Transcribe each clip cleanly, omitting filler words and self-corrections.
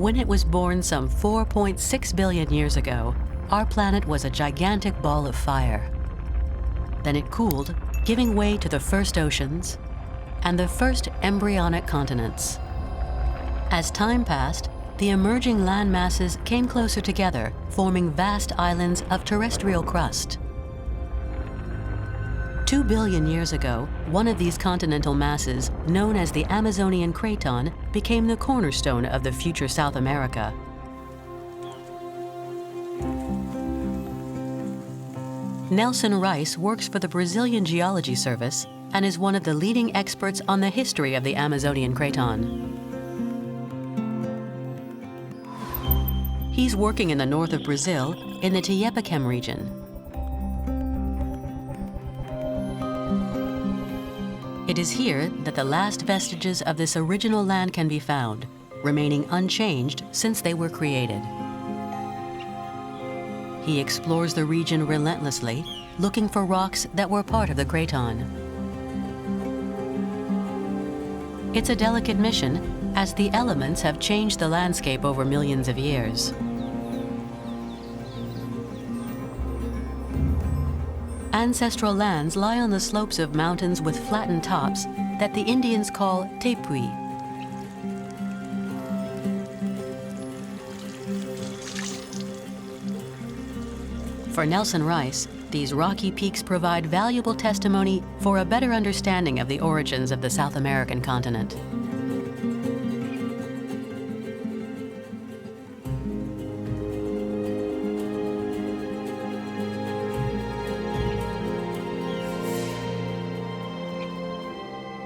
When it was born some 4.6 billion years ago, our planet was a gigantic ball of fire. Then it cooled, giving way to the first oceans and the first embryonic continents. As time passed, the emerging land masses came closer together, forming vast islands of terrestrial crust. 2 billion years ago, one of these continental masses, known as the Amazonian craton, became the cornerstone of the future South America. Nelson Reis works for the Brazilian Geology Service and is one of the leading experts on the history of the Amazonian craton. He's working in the north of Brazil, in the tepuys region. It is here that the last vestiges of this original land can be found, remaining unchanged since they were created. He explores the region relentlessly, looking for rocks that were part of the craton. It's a delicate mission, as the elements have changed the landscape over millions of years. Ancestral lands lie on the slopes of mountains with flattened tops that the Indians call tepuys. For Nelson Reis, these rocky peaks provide valuable testimony for a better understanding of the origins of the South American continent.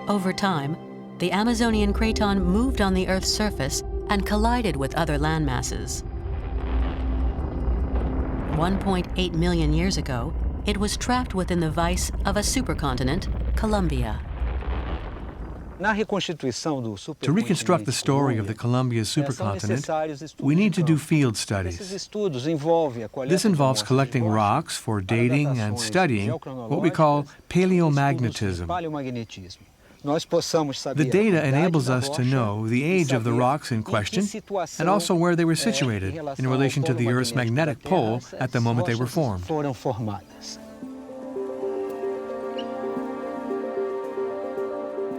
Over time, the Amazonian craton moved on the Earth's surface and collided with other land masses. 1.8 million years ago, it was trapped within the vise of a supercontinent, Columbia. To reconstruct the story of the Columbia supercontinent, we need to do field studies. This involves collecting rocks for dating and studying what we call paleomagnetism. The data enables us to know the age of the rocks in question and also where they were situated in relation to the Earth's magnetic pole at the moment they were formed.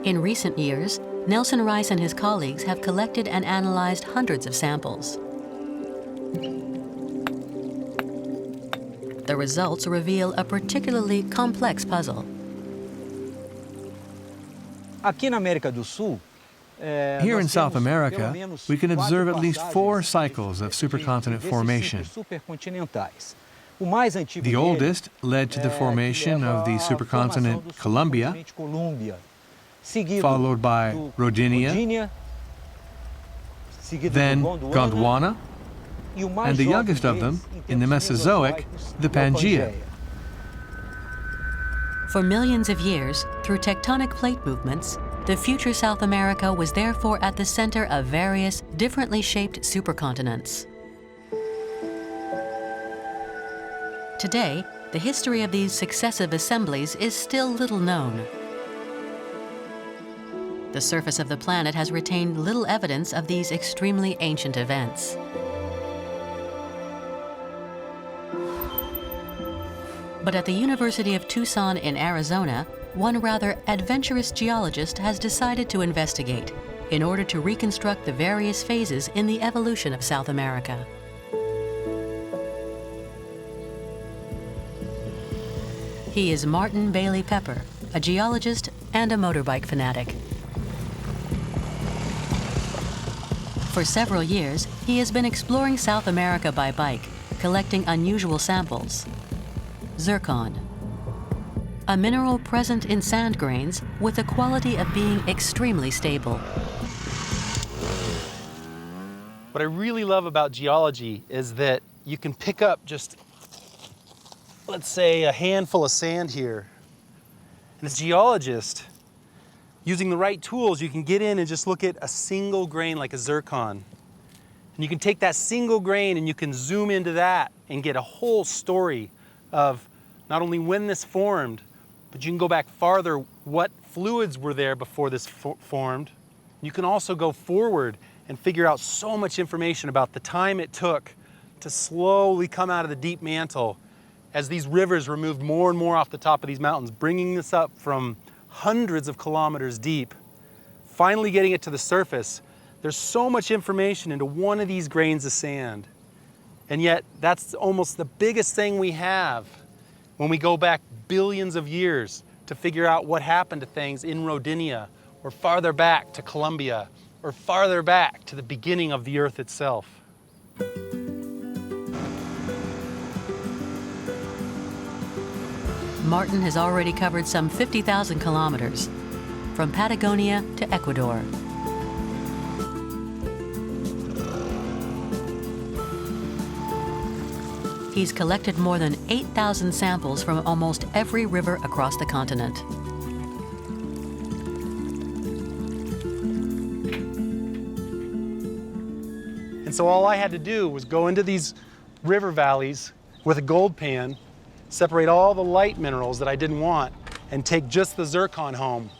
In recent years, Nelson Reis and his colleagues have collected and analyzed hundreds of samples. The results reveal a particularly complex puzzle. Here in South America, we can observe at least 4 cycles of supercontinent formation. The oldest led to the formation of the supercontinent Columbia, followed by Rodinia, then Gondwana, and the youngest of them, in the Mesozoic, the Pangaea. For millions of years, through tectonic plate movements, the future South America was therefore at the center of various differently shaped supercontinents. Today, the history of these successive assemblies is still little known. The surface of the planet has retained little evidence of these extremely ancient events. But at the University of Tucson in Arizona, one rather adventurous geologist has decided to investigate in order to reconstruct the various phases in the evolution of South America. He is Martin Bailey Pepper, a geologist and a motorbike fanatic. For several years, he has been exploring South America by bike, collecting unusual samples. Zircon, a mineral present in sand grains with the quality of being extremely stable. What I really love about geology is that you can pick up just, let's say, a handful of sand here. And as a geologist, using the right tools, you can get in and just look at a single grain like a zircon. And you can take that single grain and you can zoom into that and get a whole story of not only when this formed, but you can go back farther, what fluids were there before this formed. You can also go forward and figure out so much information about the time it took to slowly come out of the deep mantle as these rivers were moved more and more off the top of these mountains, bringing this up from hundreds of kilometers deep, finally getting it to the surface. There's so much information into one of these grains of sand. And yet, that's almost the biggest thing we have when we go back billions of years to figure out what happened to things in Rodinia, or farther back to Colombia, or farther back to the beginning of the Earth itself. Martin has already covered some 50,000 kilometers, from Patagonia to Ecuador. He's collected more than 8,000 samples from almost every river across the continent. And so all I had to do was go into these river valleys with a gold pan, separate all the light minerals that I didn't want, and take just the zircon home.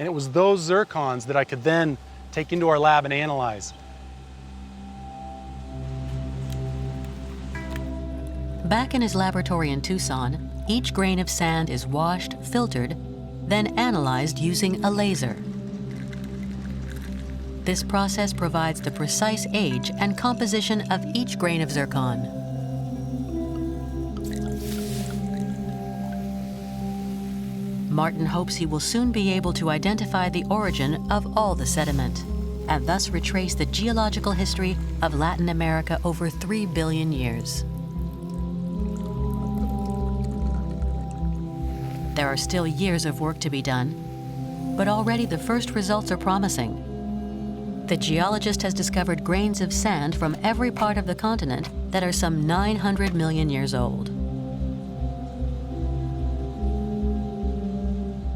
And it was those zircons that I could then take into our lab and analyze. Back in his laboratory in Tucson, each grain of sand is washed, filtered, then analyzed using a laser. This process provides the precise age and composition of each grain of zircon. Martin hopes he will soon be able to identify the origin of all the sediment, and thus retrace the geological history of Latin America over 3 billion years. There are still years of work to be done, but already the first results are promising. The geologist has discovered grains of sand from every part of the continent that are some 900 million years old.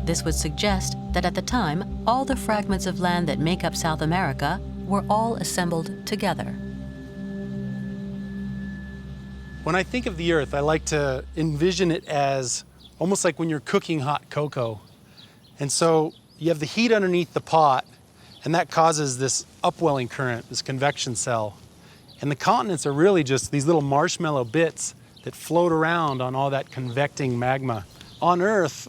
This would suggest that at the time, all the fragments of land that make up South America were all assembled together. When I think of the Earth, I like to envision it as almost like when you're cooking hot cocoa. And so you have the heat underneath the pot, and that causes this upwelling current, this convection cell. And the continents are really just these little marshmallow bits that float around on all that convecting magma. On Earth,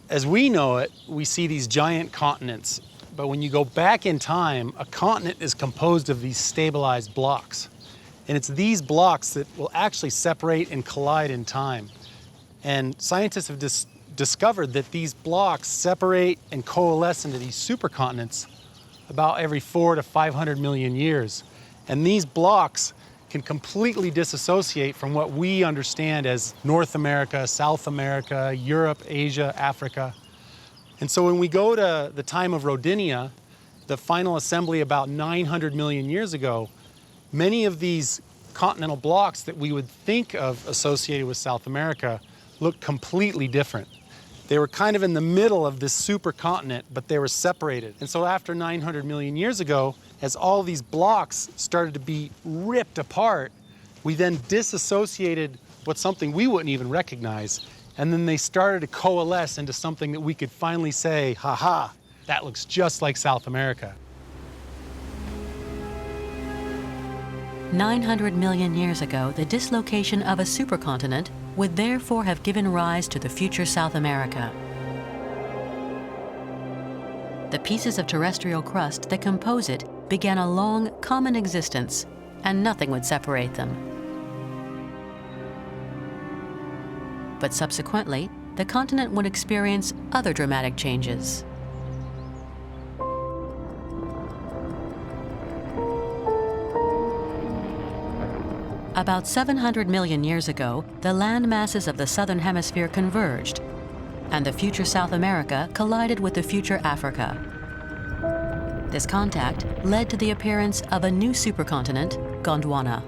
as we know it, we see these giant continents. But when you go back in time, a continent is composed of these stabilized blocks. And it's these blocks that will actually separate and collide in time. And scientists have discovered that these blocks separate and coalesce into these supercontinents about every 400 to 500 million years. And these blocks can completely disassociate from what we understand as North America, South America, Europe, Asia, Africa. And so when we go to the time of Rodinia, the final assembly about 900 million years ago, many of these continental blocks that we would think of associated with South America look completely different. They were kind of in the middle of this supercontinent, but they were separated. And so after 900 million years ago, as all these blocks started to be ripped apart, we then disassociated what's something we wouldn't even recognize. And then they started to coalesce into something that we could finally say, ha, that looks just like South America. 900 million years ago, the dislocation of a supercontinent would therefore have given rise to the future South America. The pieces of terrestrial crust that compose it began a long, common existence, and nothing would separate them. But subsequently, the continent would experience other dramatic changes. About 700 million years ago, the land masses of the southern hemisphere converged, and the future South America collided with the future Africa. This contact led to the appearance of a new supercontinent, Gondwana.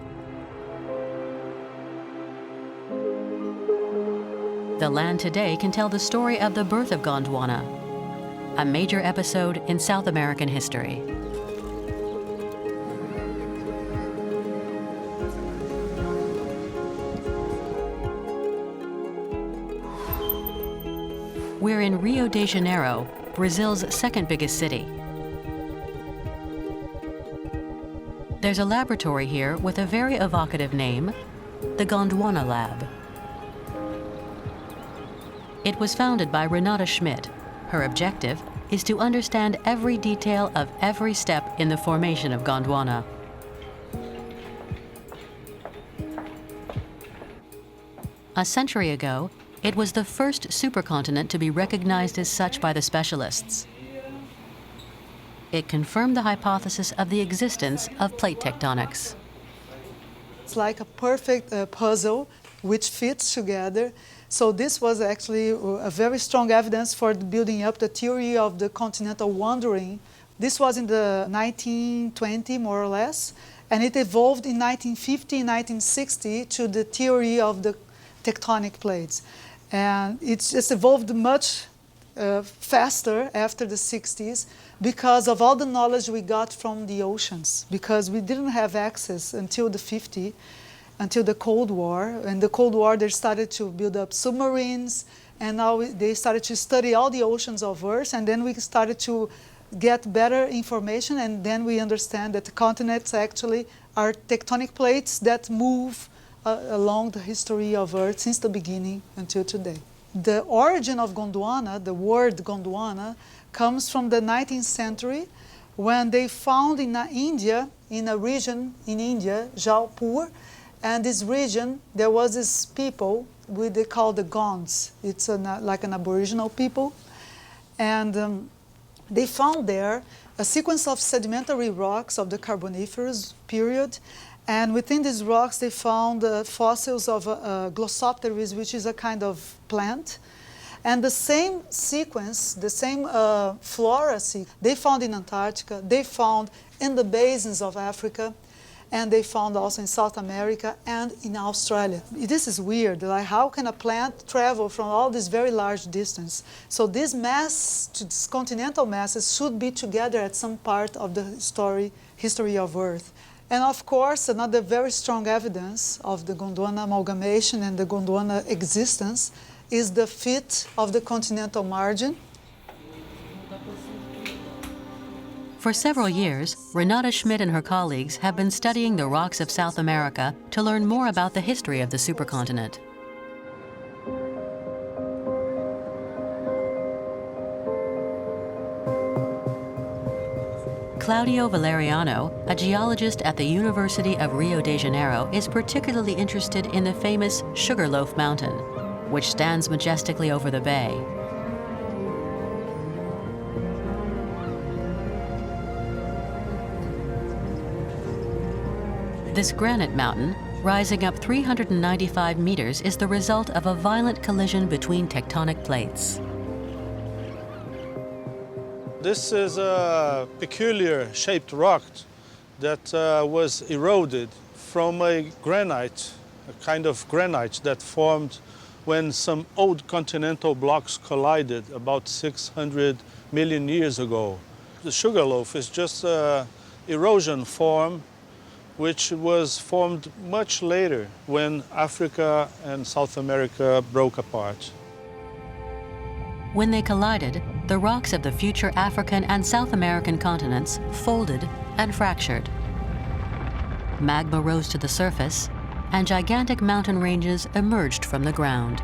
The land today can tell the story of the birth of Gondwana, a major episode in South American history. We're in Rio de Janeiro, Brazil's second biggest city. There's a laboratory here with a very evocative name, the Gondwana Lab. It was founded by Renata Schmitt. Her objective is to understand every detail of every step in the formation of Gondwana. A century ago, it was the first supercontinent to be recognized as such by the specialists. It confirmed the hypothesis of the existence of plate tectonics. It's like a perfect puzzle which fits together. So this was actually a very strong evidence for building up the theory of the continental wandering. This was in the 1920, more or less, and it evolved in 1950, 1960 to the theory of the tectonic plates. And it's just evolved much faster after the 60s because of all the knowledge we got from the oceans, because we didn't have access until the 50s, until the Cold War. In the Cold War, they started to build up submarines, and now they started to study all the oceans of Earth, and then we started to get better information, and then we understand that the continents actually are tectonic plates that move along the history of Earth since the beginning until today. The origin of Gondwana, the word Gondwana, comes from the 19th century when they found in India, in a region in India, Jaipur, and this region, there was this people, they call the Gonds. It's like an Aboriginal people. And they found there a sequence of sedimentary rocks of the Carboniferous period. And within these rocks, they found fossils of Glossopteris, which is a kind of plant. And the same sequence, the same flora sequence, they found in Antarctica, they found in the basins of Africa, and they found also in South America and in Australia. This is weird, like how can a plant travel from all this very large distance? So this mass, these continental masses should be together at some part of the history of Earth. And of course, another very strong evidence of the Gondwana amalgamation and the Gondwana existence is the fit of the continental margin. For several years, Renata Schmitt and her colleagues have been studying the rocks of South America to learn more about the history of the supercontinent. Claudio Valeriano, a geologist at the University of Rio de Janeiro, is particularly interested in the famous Sugar Loaf mountain, which stands majestically over the bay. This granite mountain, rising up 395 meters, is the result of a violent collision between tectonic plates. This is a peculiar shaped rock that was eroded from a granite, a kind of granite that formed when some old continental blocks collided about 600 million years ago. The Sugar Loaf is just an erosion form which was formed much later when Africa and South America broke apart. When they collided, the rocks of the future African and South American continents folded and fractured. Magma rose to the surface, and gigantic mountain ranges emerged from the ground.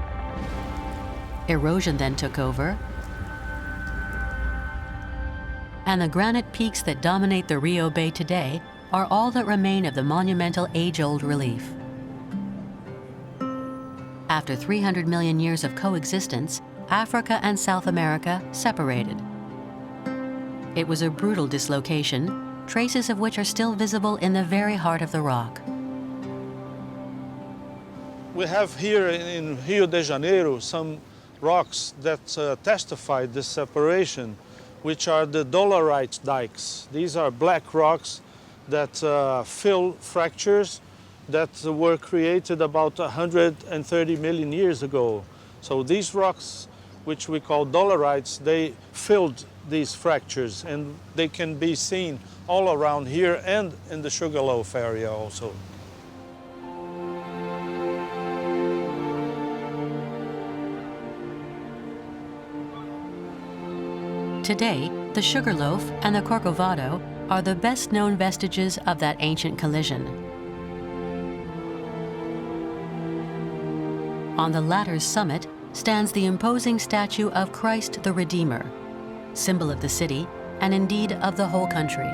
Erosion then took over, and the granite peaks that dominate the Rio Bay today are all that remain of the monumental age-old relief. After 300 million years of coexistence, Africa and South America separated. It was a brutal dislocation, traces of which are still visible in the very heart of the rock. We have here in Rio de Janeiro some rocks that testify this separation, which are the dolerite dikes. These are black rocks that fill fractures that were created about 130 million years ago. So these rocks, which we call dolerites, they filled these fractures, and they can be seen all around here and in the Sugar Loaf area also. Today, the Sugar Loaf and the Corcovado are the best known vestiges of that ancient collision. On the latter's summit stands the imposing statue of Christ the Redeemer, symbol of the city and indeed of the whole country.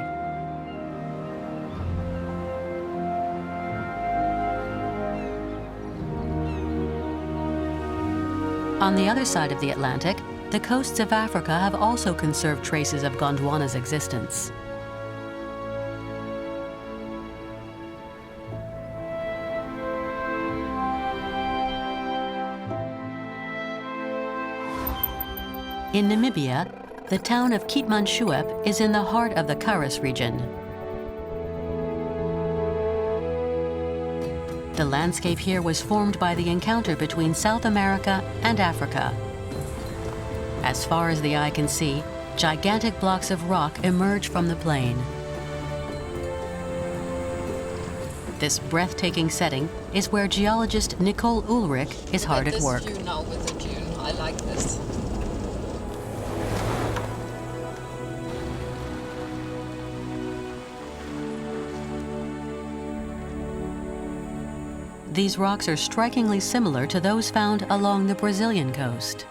On the other side of the Atlantic, the coasts of Africa have also conserved traces of Gondwana's existence. In Namibia, the town of Keetmanshoop is in the heart of the Karas region. The landscape here was formed by the encounter between South America and Africa. As far as the eye can see, gigantic blocks of rock emerge from the plain. This breathtaking setting is where geologist Nicole Ulrich is hard at work. This view now with the dune, I like this. These rocks are strikingly similar to those found along the Brazilian coast.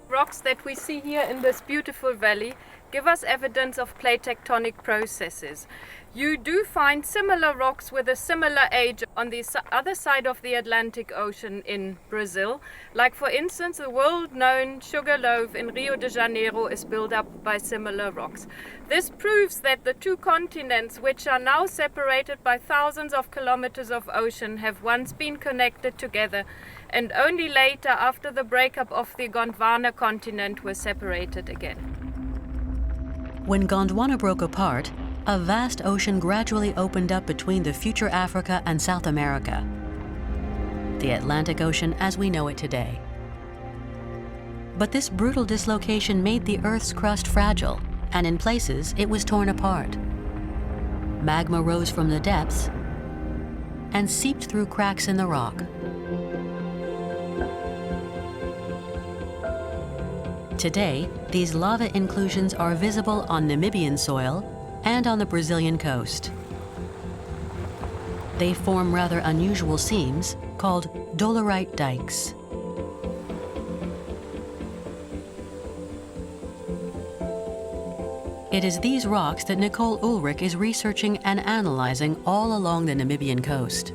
Rocks that we see here in this beautiful valley give us evidence of plate tectonic processes. You do find similar rocks with a similar age on the other side of the Atlantic Ocean in Brazil. Like for instance, the world-known Sugar Loaf in Rio de Janeiro is built up by similar rocks. This proves that the two continents, which are now separated by thousands of kilometers of ocean, have once been connected together, and only later, after the breakup of the Gondwana continent, were separated again. When Gondwana broke apart, a vast ocean gradually opened up between the future Africa and South America, the Atlantic Ocean as we know it today. But this brutal dislocation made the Earth's crust fragile, and in places it was torn apart. Magma rose from the depths and seeped through cracks in the rock. Today, these lava inclusions are visible on Namibian soil and on the Brazilian coast. They form rather unusual seams called dolerite dikes. It is these rocks that Nicole Ulrich is researching and analyzing all along the Namibian coast.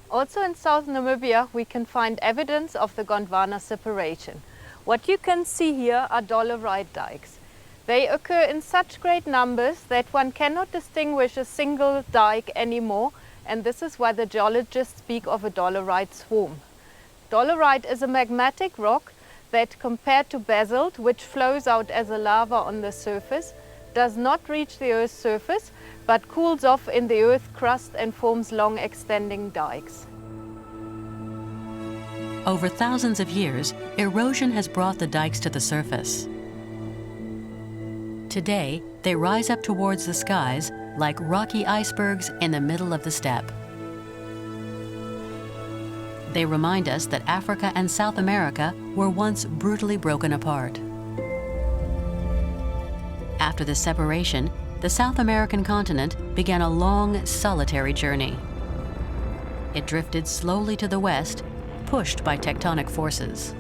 Also in South Namibia, we can find evidence of the Gondwana separation. What you can see here are dolerite dikes. They occur in such great numbers that one cannot distinguish a single dike anymore, and this is why the geologists speak of a dolerite swarm. Dolerite is a magmatic rock that, compared to basalt, which flows out as a lava on the surface, does not reach the Earth's surface, but cools off in the Earth crust and forms long extending dikes. Over thousands of years, erosion has brought the dikes to the surface. Today, they rise up towards the skies like rocky icebergs in the middle of the steppe. They remind us that Africa and South America were once brutally broken apart. After the separation, the South American continent began a long, solitary journey. It drifted slowly to the west, pushed by tectonic forces.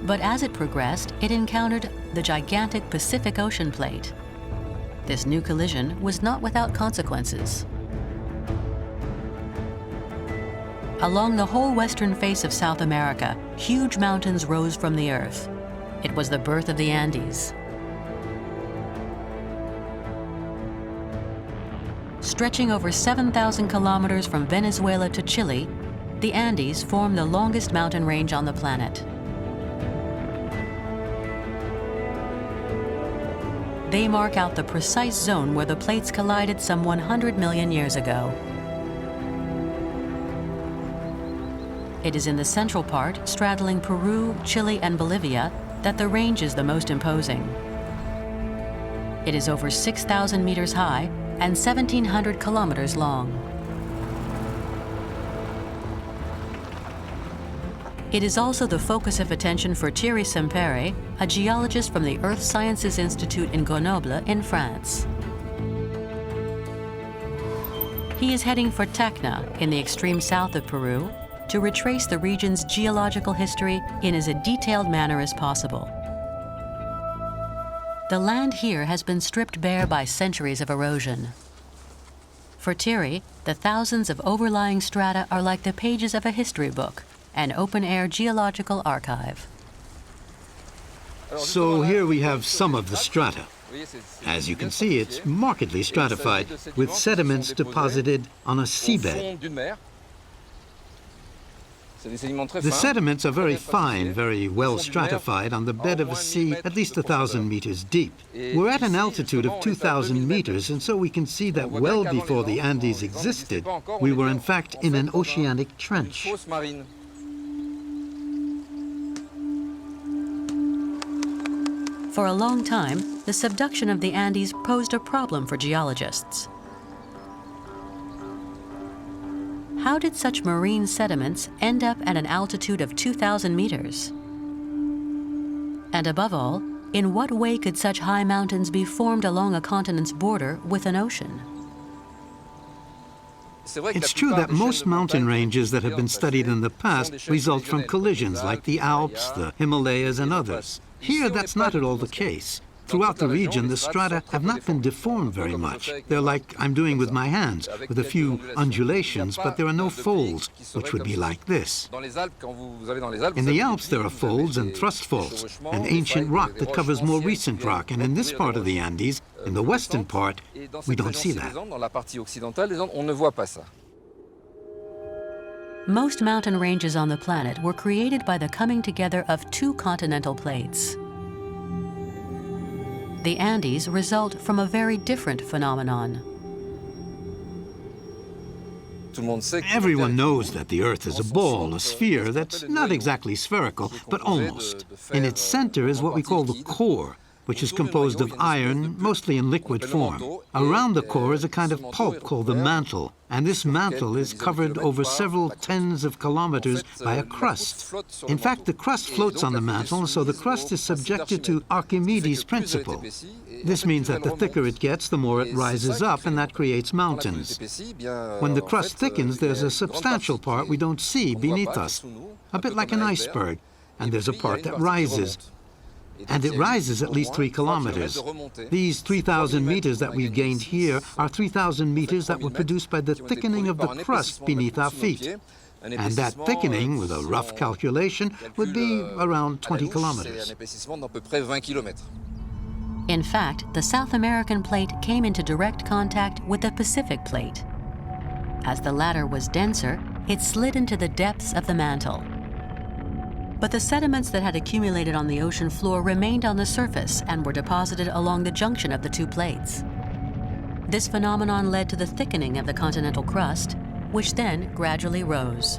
But as it progressed, it encountered the gigantic Pacific Ocean plate. This new collision was not without consequences. Along the whole western face of South America, huge mountains rose from the earth. It was the birth of the Andes. Stretching over 7,000 kilometers from Venezuela to Chile, the Andes form the longest mountain range on the planet. They mark out the precise zone where the plates collided some 100 million years ago. It is in the central part, straddling Peru, Chile, and Bolivia, that the range is the most imposing. It is over 6,000 meters high and 1,700 kilometers long. It is also the focus of attention for Thierry Sempere, a geologist from the Earth Sciences Institute in Grenoble in France. He is heading for Tacna in the extreme south of Peru to retrace the region's geological history in as detailed manner as possible. The land here has been stripped bare by centuries of erosion. For Thierry, the thousands of overlying strata are like the pages of a history book, an open-air geological archive. So here we have some of the strata. As you can see, it's markedly stratified, with sediments deposited on a seabed. The sediments are very fine, very well stratified on the bed of a sea at least 1,000 meters deep. We're at an altitude of 2,000 meters, and so we can see that well before the Andes existed, we were in fact in an oceanic trench. For a long time, the subduction of the Andes posed a problem for geologists. How did such marine sediments end up at an altitude of 2,000 meters? And above all, in what way could such high mountains be formed along a continent's border with an ocean? It's true that most mountain ranges that have been studied in the past result from collisions like the Alps, the Himalayas, and others. Here, that's not at all the case. Throughout the region, the strata have not been deformed very much. They're like I'm doing with my hands, with a few undulations, but there are no folds, which would be like this. In the Alps, there are folds and thrust faults, an ancient rock that covers more recent rock, and in this part of the Andes, in the western part, we don't see that. Most mountain ranges on the planet were created by the coming together of two continental plates. The Andes result from a very different phenomenon. Everyone knows that the Earth is a ball, a sphere that's not exactly spherical, but almost. In its center is what we call the core, which is composed of iron, mostly in liquid form. Around the core is a kind of pulp called the mantle, and this mantle is covered over several tens of kilometers by a crust. In fact, the crust floats on the mantle, so the crust is subjected to Archimedes' principle. This means that the thicker it gets, the more it rises up, and that creates mountains. When the crust thickens, there's a substantial part we don't see beneath us, a bit like an iceberg, and there's a part that rises. And it rises at least 3 kilometers. These 3,000 meters that we've gained here are 3,000 meters that were produced by the thickening of the crust beneath our feet. And that thickening, with a rough calculation, would be around 20 kilometers. In fact, the South American plate came into direct contact with the Pacific plate. As the latter was denser, it slid into the depths of the mantle. But the sediments that had accumulated on the ocean floor remained on the surface and were deposited along the junction of the two plates. This phenomenon led to the thickening of the continental crust, which then gradually rose.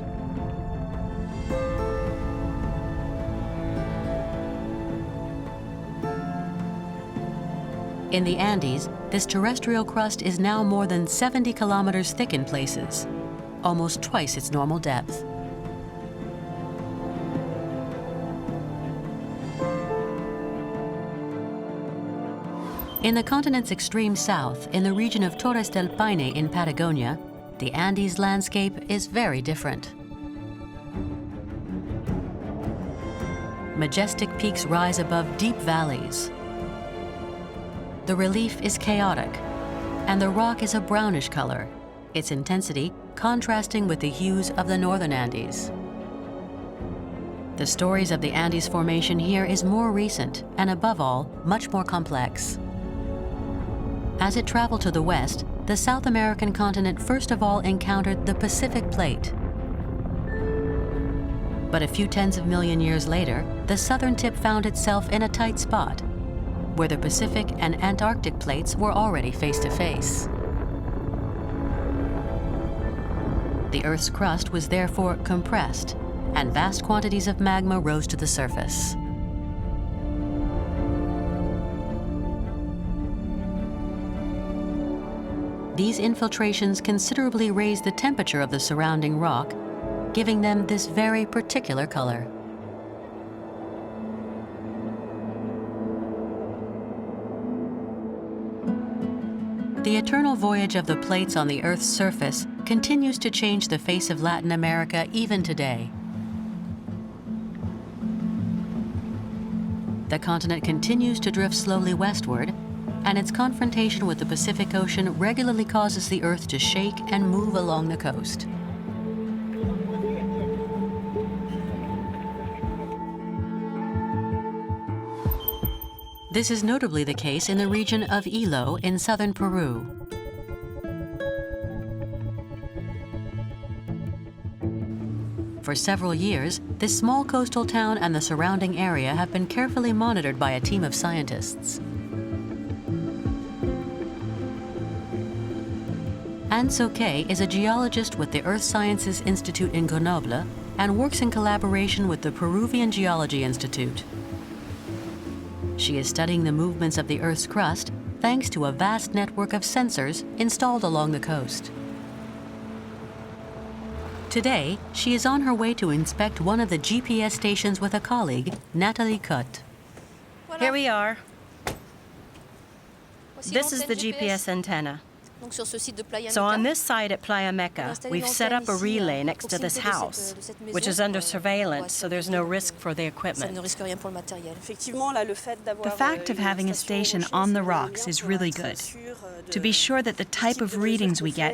In the Andes, this terrestrial crust is now more than 70 kilometers thick in places, almost twice its normal depth. In the continent's extreme south, in the region of Torres del Paine in Patagonia, the Andes landscape is very different. Majestic peaks rise above deep valleys. The relief is chaotic, and the rock is a brownish color, its intensity contrasting with the hues of the northern Andes. The stories of the Andes formation here is more recent, and above all, much more complex. As it traveled to the west, the South American continent first of all encountered the Pacific plate. But a few tens of million years later, the southern tip found itself in a tight spot, where the Pacific and Antarctic plates were already face to face. The Earth's crust was therefore compressed, and vast quantities of magma rose to the surface. these infiltrations considerably raise the temperature of the surrounding rock, giving them this very particular color. The eternal voyage of the plates on the Earth's surface continues to change the face of Latin America even today. The continent continues to drift slowly westward, and its confrontation with the Pacific Ocean regularly causes the Earth to shake and move along the coast. This is notably the case in the region of Ilo in southern Peru. For several years, this small coastal town and the surrounding area have been carefully monitored by a team of scientists. Anne Soquet is a geologist with the Earth Sciences Institute in Grenoble and works in collaboration with the Peruvian Geology Institute. She is studying the movements of the Earth's crust thanks to a vast network of sensors installed along the coast. Today, she is on her way to inspect one of the GPS stations with a colleague, Nathalie Cotte. Here we are. This is the GPS antenna. So on this site at Playa Meca, we've set up a relay next to this house, which is under surveillance, so there's no risk for the equipment. The fact of having a station on the rocks is really good, to be sure that the type of readings we get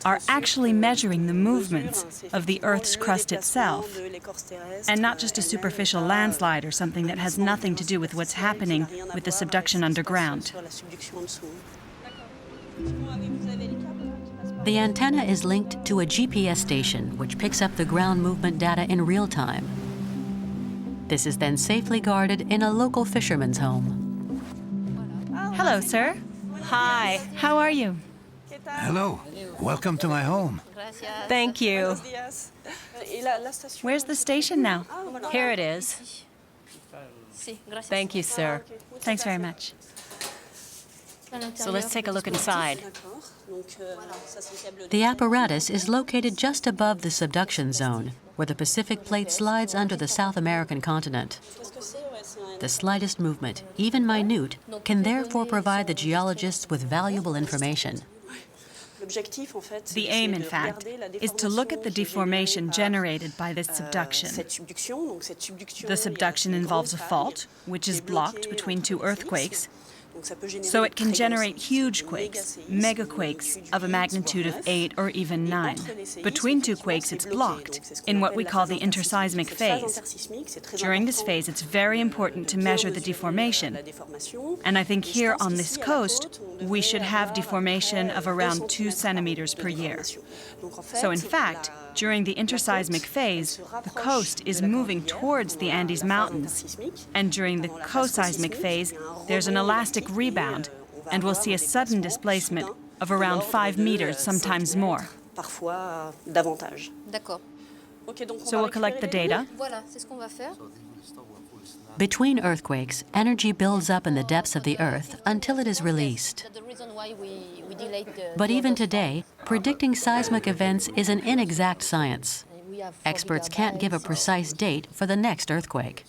are actually measuring the movements of the Earth's crust itself, and not just a superficial landslide or something that has nothing to do with what's happening with the subduction underground. The antenna is linked to a GPS station, which picks up the ground movement data in real time. This is then safely guarded in a local fisherman's home. Hello, sir. Hi. How are you? Hello. Welcome to my home. Thank you. Where's the station now? Here it is. Thank you, sir. Thanks very much. So let's take a look inside. The apparatus is located just above the subduction zone, where the Pacific Plate slides under the South American continent. The slightest movement, even minute, can therefore provide the geologists with valuable information. The aim, in fact, is to look at the deformation generated by this subduction. The subduction involves a fault, which is blocked between two earthquakes, so it can generate huge quakes, megaquakes of a magnitude of 8 or even 9. Between two quakes, it's blocked in what we call the interseismic phase. During this phase, it's very important to measure the deformation. And I think here on this coast, we should have deformation of around 2 centimeters per year. So in fact, during the interseismic phase, the coast is moving towards the Andes Mountains. And during the coseismic phase, there's an elastic rebound, and we'll see a sudden displacement of around 5 meters, sometimes more. So we'll collect the data. Between earthquakes, energy builds up in the depths of the Earth until it is released. But even today, predicting seismic events is an inexact science. Experts can't give a precise date for the next earthquake.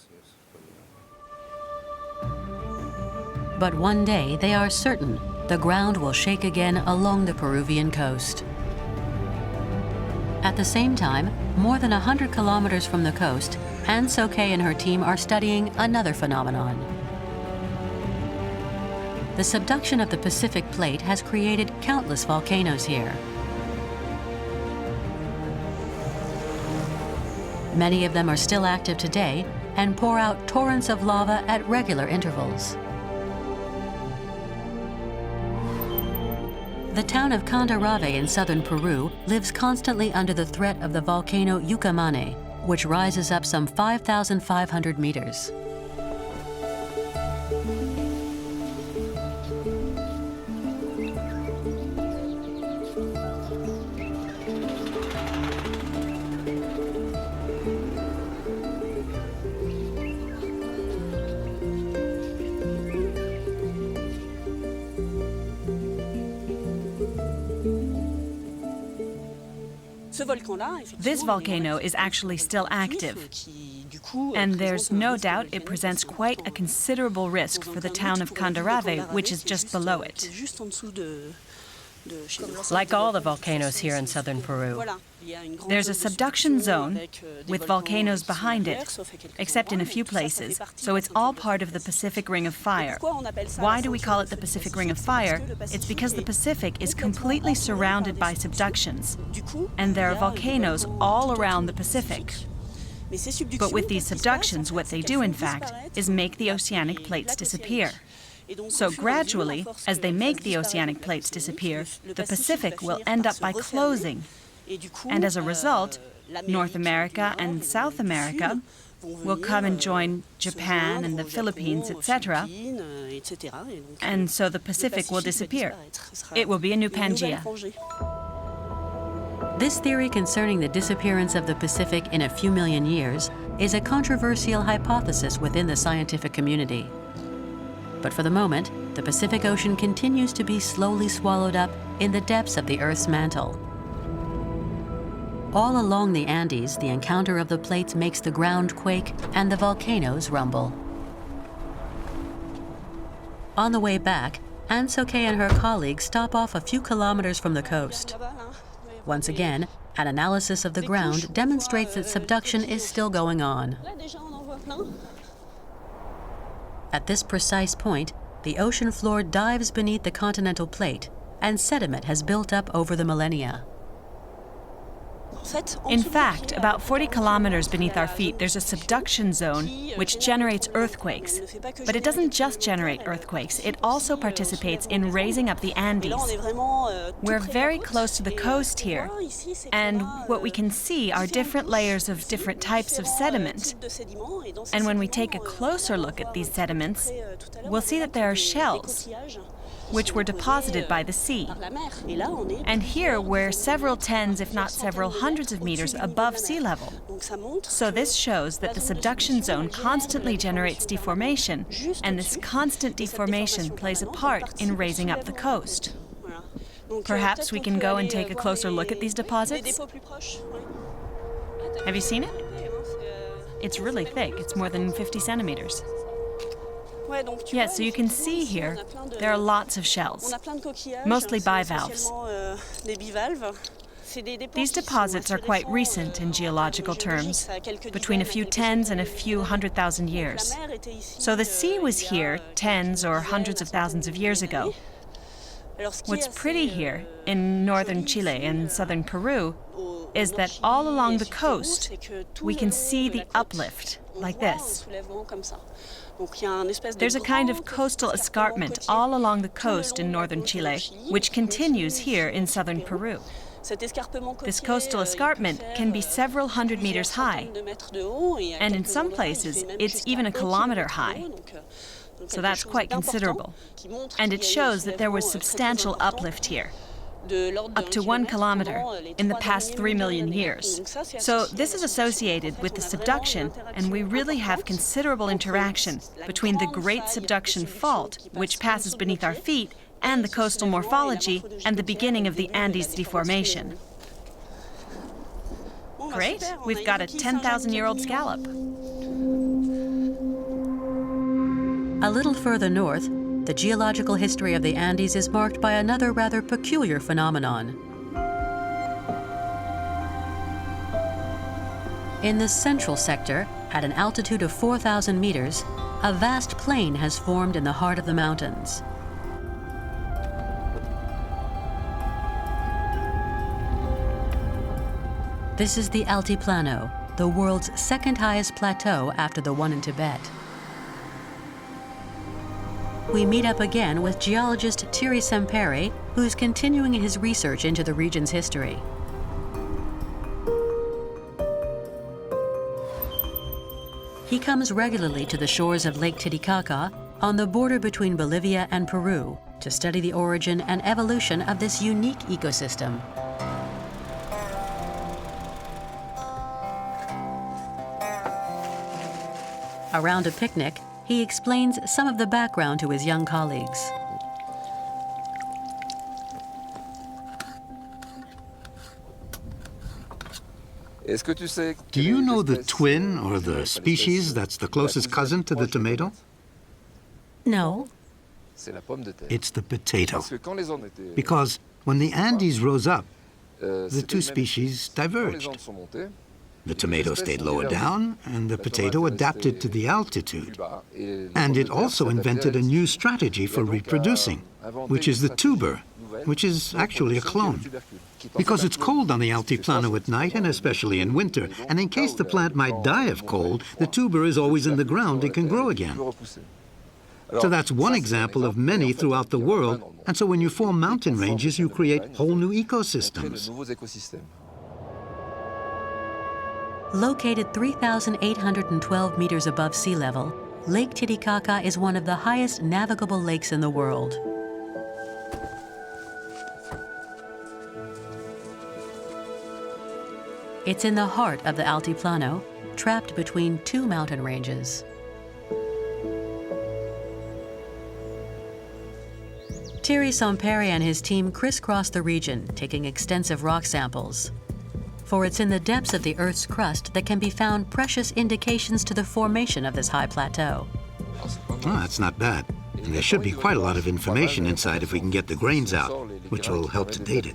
But one day, they are certain the ground will shake again along the Peruvian coast. At the same time, more than 100 kilometers from the coast, Anne Soquet and her team are studying another phenomenon. The subduction of the Pacific Plate has created countless volcanoes here. Many of them are still active today and pour out torrents of lava at regular intervals. The town of Candarave in southern Peru lives constantly under the threat of the volcano Yucamane, which rises up some 5,500 meters. This volcano is actually still active, and there's no doubt it presents quite a considerable risk for the town of Candarave, which is just below it. Like all the volcanoes here in southern Peru. There's a subduction zone with volcanoes behind it, except in a few places, so it's all part of the Pacific Ring of Fire. Why do we call it the Pacific Ring of Fire? It's because the Pacific is completely surrounded by subductions, and there are volcanoes all around the Pacific. But with these subductions, what they do, in fact, is make the oceanic plates disappear. So gradually, as they make the oceanic plates disappear, the Pacific will end up by closing. And as a result, North America and South America will come and join Japan and the Philippines, etc. And so the Pacific will disappear. It will be a new Pangaea. This theory concerning the disappearance of the Pacific in a few million years is a controversial hypothesis within the scientific community. But for the moment, the Pacific Ocean continues to be slowly swallowed up in the depths of the Earth's mantle. All along the Andes, the encounter of the plates makes the ground quake and the volcanoes rumble. On the way back, Anne Soke and her colleagues stop off a few kilometers from the coast. Once again, an analysis of the ground demonstrates that subduction is still going on. At this precise point, the ocean floor dives beneath the continental plate, and sediment has built up over the millennia. In fact, about 40 kilometers beneath our feet, there's a subduction zone which generates earthquakes. But it doesn't just generate earthquakes, it also participates in raising up the Andes. We're very close to the coast here, and what we can see are different layers of different types of sediment. And when we take a closer look at these sediments, we'll see that there are shells, which were deposited by the sea. And here we're several tens, if not several hundreds of meters above sea level. So this shows that the subduction zone constantly generates deformation, and this constant deformation plays a part in raising up the coast. Perhaps we can go and take a closer look at these deposits? Have you seen it? It's really thick. It's more than 50 centimeters. Yes, so you can see here, there are lots of shells, mostly bivalves. These deposits are quite recent in geological terms, between a few tens and a few 100,000 years. So the sea was here tens or hundreds of thousands of years ago. What's pretty here, in northern Chile and southern Peru, is that all along the coast, we can see the uplift, like this. There's a kind of coastal escarpment all along the coast in northern Chile, which continues here in southern Peru. This coastal escarpment can be several hundred meters high, and in some places, it's even a kilometer high. So that's quite considerable. And it shows that there was substantial uplift here, up to 1 kilometer in the past 3 million years. So this is associated with the subduction, and we really have considerable interaction between the Great Subduction Fault, which passes beneath our feet, and the coastal morphology, and the beginning of the Andes deformation. Great, we've got a 10,000-year-old scallop. A little further north, the geological history of the Andes is marked by another rather peculiar phenomenon. In the central sector, at an altitude of 4,000 meters, a vast plain has formed in the heart of the mountains. This is the Altiplano, the world's second highest plateau after the one in Tibet. We meet up again with geologist Thierry Semperi, who's continuing his research into the region's history. He comes regularly to the shores of Lake Titicaca on the border between Bolivia and Peru to study the origin and evolution of this unique ecosystem. Around a picnic, he explains some of the background to his young colleagues. Do you know the twin or the species that's the closest cousin to the tomato? No. It's the potato. Because when the Andes rose up, the two species diverged. The tomato stayed lower down, and the potato adapted to the altitude. And it also invented a new strategy for reproducing, which is the tuber, which is actually a clone. Because it's cold on the Altiplano at night, and especially in winter, and in case the plant might die of cold, the tuber is always in the ground and can grow again. So that's one example of many throughout the world, and so when you form mountain ranges, you create whole new ecosystems. Located 3,812 meters above sea level, Lake Titicaca is one of the highest navigable lakes in the world. It's in the heart of the Altiplano, trapped between two mountain ranges. Thierry Samperi and his team crisscross the region, taking extensive rock samples. For it's in the depths of the Earth's crust that can be found precious indications to the formation of this high plateau. Oh, that's not bad. And there should be quite a lot of information inside if we can get the grains out, which will help to date it.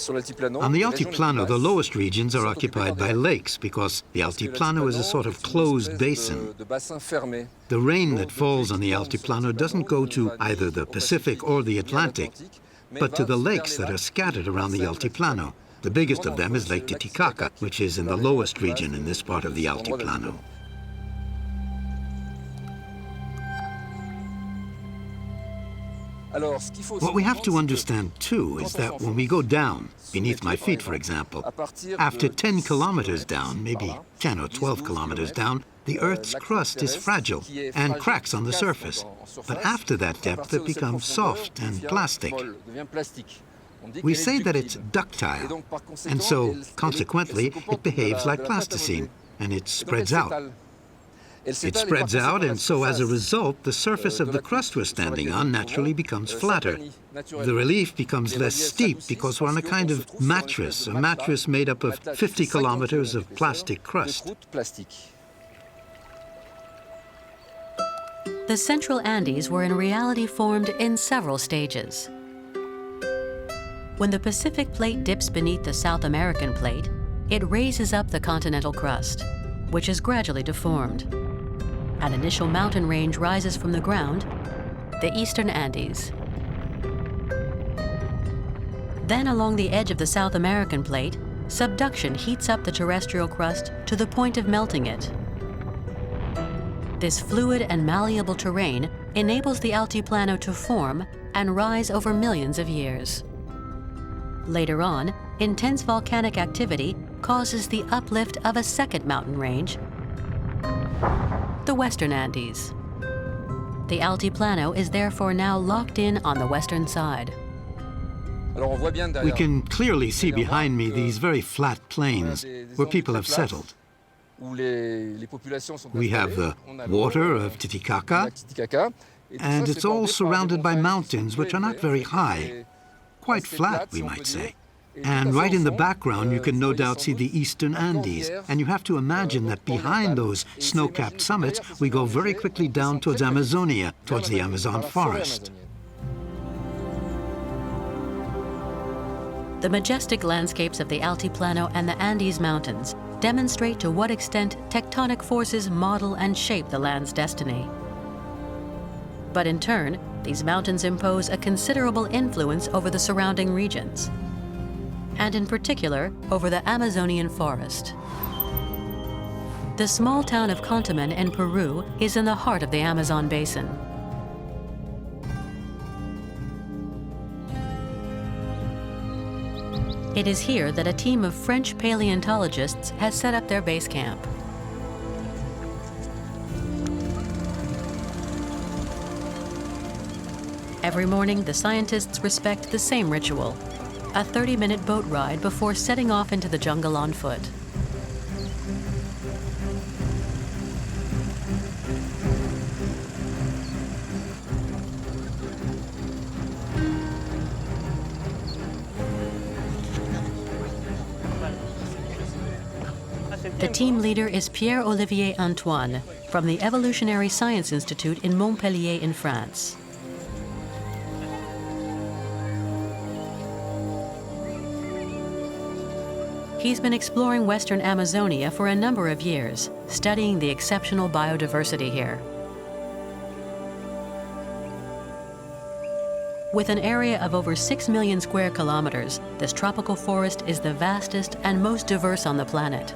On the Altiplano, the lowest regions are occupied by lakes because the Altiplano is a sort of closed basin. The rain that falls on the Altiplano doesn't go to either the Pacific or the Atlantic, but to the lakes that are scattered around the Altiplano. The biggest of them is Lake Titicaca, which is in the lowest region in this part of the Altiplano. What we have to understand, too, is that when we go down, beneath my feet, for example, after 10 kilometers down, maybe 10 or 12 kilometers down, the Earth's crust is fragile and cracks on the surface. But after that depth, it becomes soft and plastic. We say that it's ductile, and so, consequently, it behaves like plasticine, and it spreads out. It spreads out, and so as a result, the surface of the crust we're standing on naturally becomes flatter. The relief becomes less steep because we're on a kind of mattress, a mattress made up of 50 kilometers of plastic crust. The Central Andes were in reality formed in several stages. When the Pacific Plate dips beneath the South American Plate, it raises up the continental crust, which is gradually deformed. An initial mountain range rises from the ground, the Eastern Andes. Then along the edge of the South American Plate, subduction heats up the terrestrial crust to the point of melting it. This fluid and malleable terrain enables the Altiplano to form and rise over millions of years. Later on, intense volcanic activity causes the uplift of a second mountain range, the Western Andes. The Altiplano is therefore now locked in on the western side. We can clearly see behind me these very flat plains where people have settled. We have the water of Titicaca, and it's all surrounded by mountains which are not very high, quite flat, we might say. And right in the background, you can no doubt see the Eastern Andes. And you have to imagine that behind those snow-capped summits, we go very quickly down towards Amazonia, towards the Amazon forest. The majestic landscapes of the Altiplano and the Andes Mountains demonstrate to what extent tectonic forces model and shape the land's destiny. But in turn, these mountains impose a considerable influence over the surrounding regions, and in particular, over the Amazonian forest. The small town of Contaman in Peru is in the heart of the Amazon basin. It is here that a team of French paleontologists has set up their base camp. Every morning, the scientists respect the same ritual, a 30-minute boat ride before setting off into the jungle on foot. The team leader is Pierre-Olivier Antoine from the Evolutionary Science Institute in Montpellier in France. He's been exploring Western Amazonia for a number of years, studying the exceptional biodiversity here. With an area of over 6 million square kilometers, this tropical forest is the vastest and most diverse on the planet.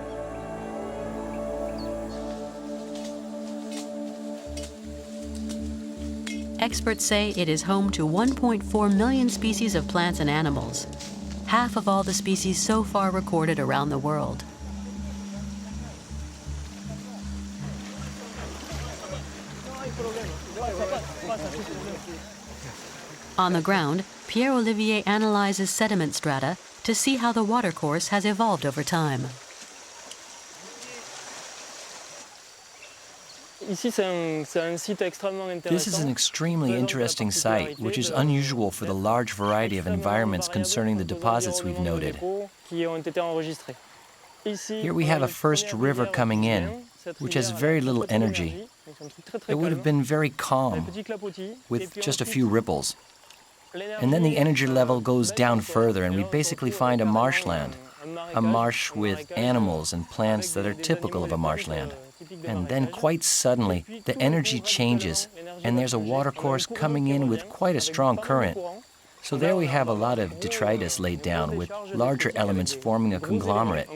Experts say it is home to 1.4 million species of plants and animals, half of all the species so far recorded around the world. On the ground, Pierre-Olivier analyzes sediment strata to see how the watercourse has evolved over time. This is an extremely interesting site, which is unusual for the large variety of environments concerning the deposits we've noted. Here we have a first river coming in, which has very little energy. It would have been very calm, with just a few ripples. And then the energy level goes down further, and we basically find a marshland, a marsh with animals and plants that are typical of a marshland. And then quite suddenly, the energy changes, and there's a watercourse coming in with quite a strong current. So there we have a lot of detritus laid down, with larger elements forming a conglomerate.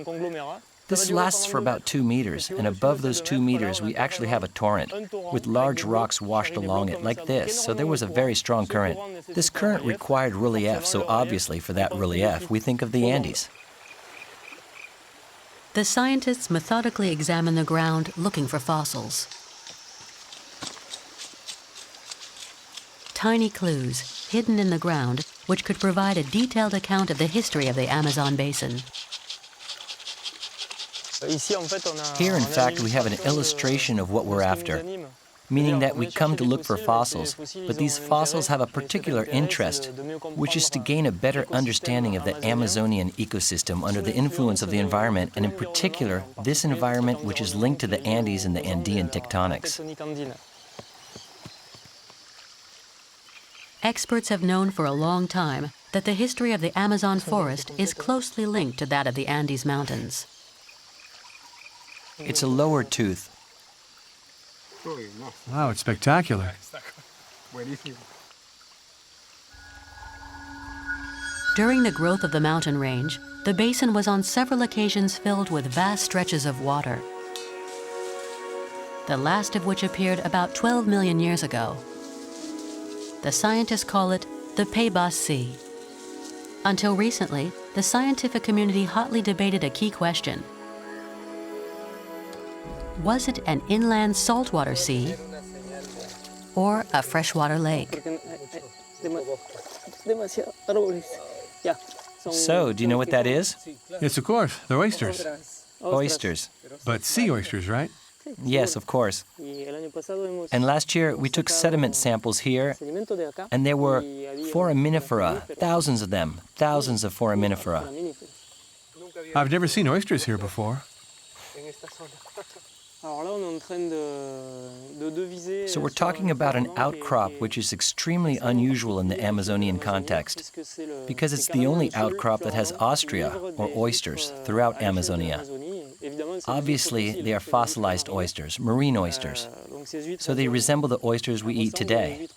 This lasts for about 2 meters, and above those 2 meters we actually have a torrent, with large rocks washed along it, like this, so there was a very strong current. This current required relief, so obviously for that relief we think of the Andes. The scientists methodically examine the ground looking for fossils. Tiny clues hidden in the ground which could provide a detailed account of the history of the Amazon basin. Here, in fact, we have an illustration of what we're after, meaning that we come to look for fossils, but these fossils have a particular interest, which is to gain a better understanding of the Amazonian ecosystem under the influence of the environment, and in particular, this environment which is linked to the Andes and the Andean tectonics. Experts have known for a long time that the history of the Amazon forest is closely linked to that of the Andes Mountains. It's a lower tooth. Wow, it's spectacular. During the growth of the mountain range, the basin was on several occasions filled with vast stretches of water, the last of which appeared about 12 million years ago. The scientists call it the Pebbles Sea. Until recently, the scientific community hotly debated a key question. Was it an inland saltwater sea or a freshwater lake? So, do you know what that is? Yes, of course. They're oysters. Oysters. But sea oysters, right? Yes, of course. And last year, we took sediment samples here, and there were foraminifera, thousands of them, thousands of foraminifera. I've never seen oysters here before. So we're talking about an outcrop which is extremely unusual in the Amazonian context, because it's the only outcrop that has ostrea, or oysters, throughout Amazonia. Obviously, they are fossilized oysters, marine oysters, so they resemble the oysters we eat today.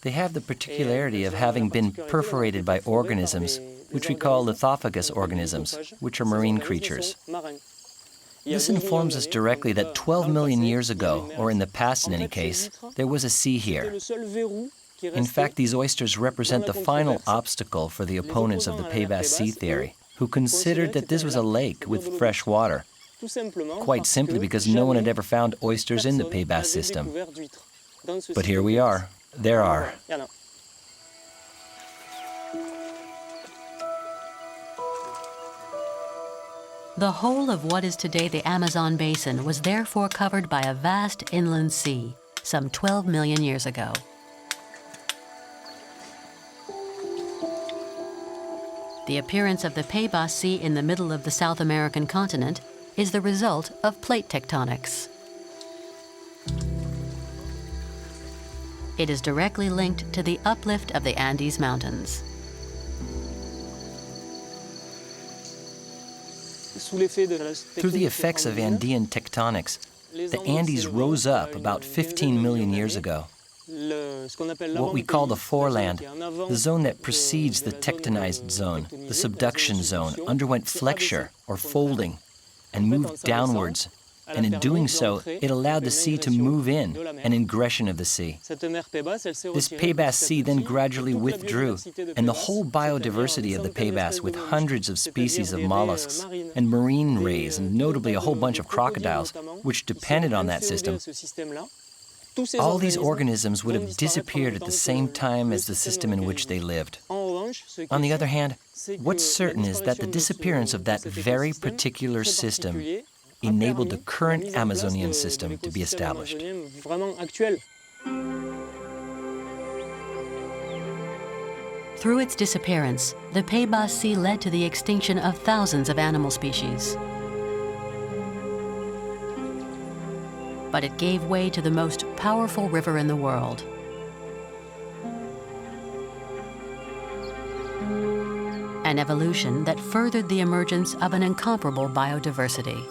They have the particularity of having been perforated by organisms, which we call lithophagous organisms, which are marine creatures. This informs us directly that 12 million years ago, or in the past in any case, there was a sea here. In fact, these oysters represent the final obstacle for the opponents of the Pebbles Sea theory, who considered that this was a lake with fresh water, quite simply because no one had ever found oysters in the Pebbles system. But here we are. There are. The whole of what is today the Amazon basin was therefore covered by a vast inland sea some 12 million years ago. The appearance of the Pebbles Sea in the middle of the South American continent is the result of plate tectonics. It is directly linked to the uplift of the Andes Mountains. Through the effects of Andean tectonics, the Andes rose up about 15 million years ago. What we call the foreland, the zone that precedes the tectonized zone, the subduction zone, underwent flexure or folding and moved downwards. And in doing so, it allowed the sea to move in, an ingression of the sea. This Pebbles Sea then gradually withdrew, and the whole biodiversity of the Pebbles, with hundreds of species of mollusks and marine rays, and notably a whole bunch of crocodiles, which depended on that system, all these organisms would have disappeared at the same time as the system in which they lived. On the other hand, what's certain is that the disappearance of that very particular system enabled the current Amazonian system to be established. Through its disappearance, the Pebbles Sea led to the extinction of thousands of animal species. But it gave way to the most powerful river in the world. An evolution that furthered the emergence of an incomparable biodiversity.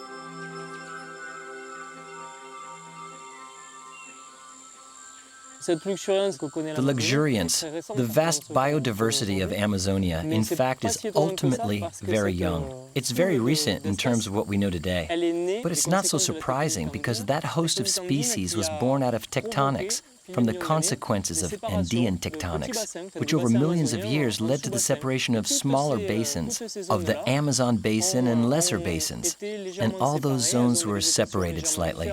The luxuriance, the vast biodiversity of Amazonia, in fact, is ultimately very young. It's very recent in terms of what we know today. But it's not so surprising because that host of species was born out of tectonics, from the consequences of Andean tectonics, which over millions of years led to the separation of smaller basins, of the Amazon basin and lesser basins. And all those zones were separated slightly.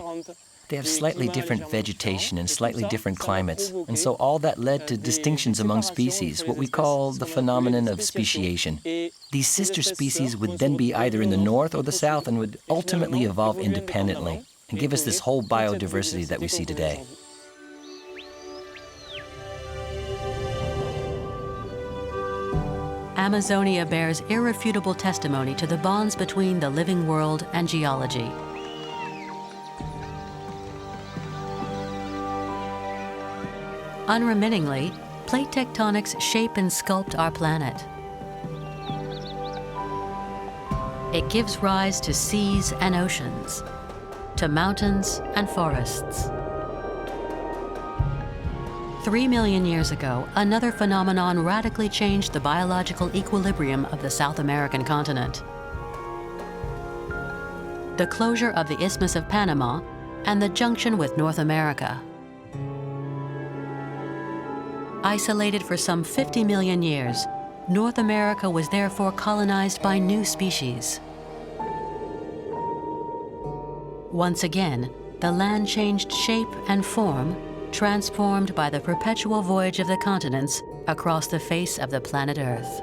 They have slightly different vegetation and slightly different climates, and so all that led to distinctions among species, what we call the phenomenon of speciation. These sister species would then be either in the north or the south and would ultimately evolve independently and give us this whole biodiversity that we see today. Amazonia bears irrefutable testimony to the bonds between the living world and geology. Unremittingly, plate tectonics shape and sculpt our planet. It gives rise to seas and oceans, to mountains and forests. 3 million years ago, another phenomenon radically changed the biological equilibrium of the South American continent. The closure of the Isthmus of Panama and the junction with North America. Isolated for some 50 million years, North America was therefore colonized by new species. Once again, the land changed shape and form, transformed by the perpetual voyage of the continents across the face of the planet Earth.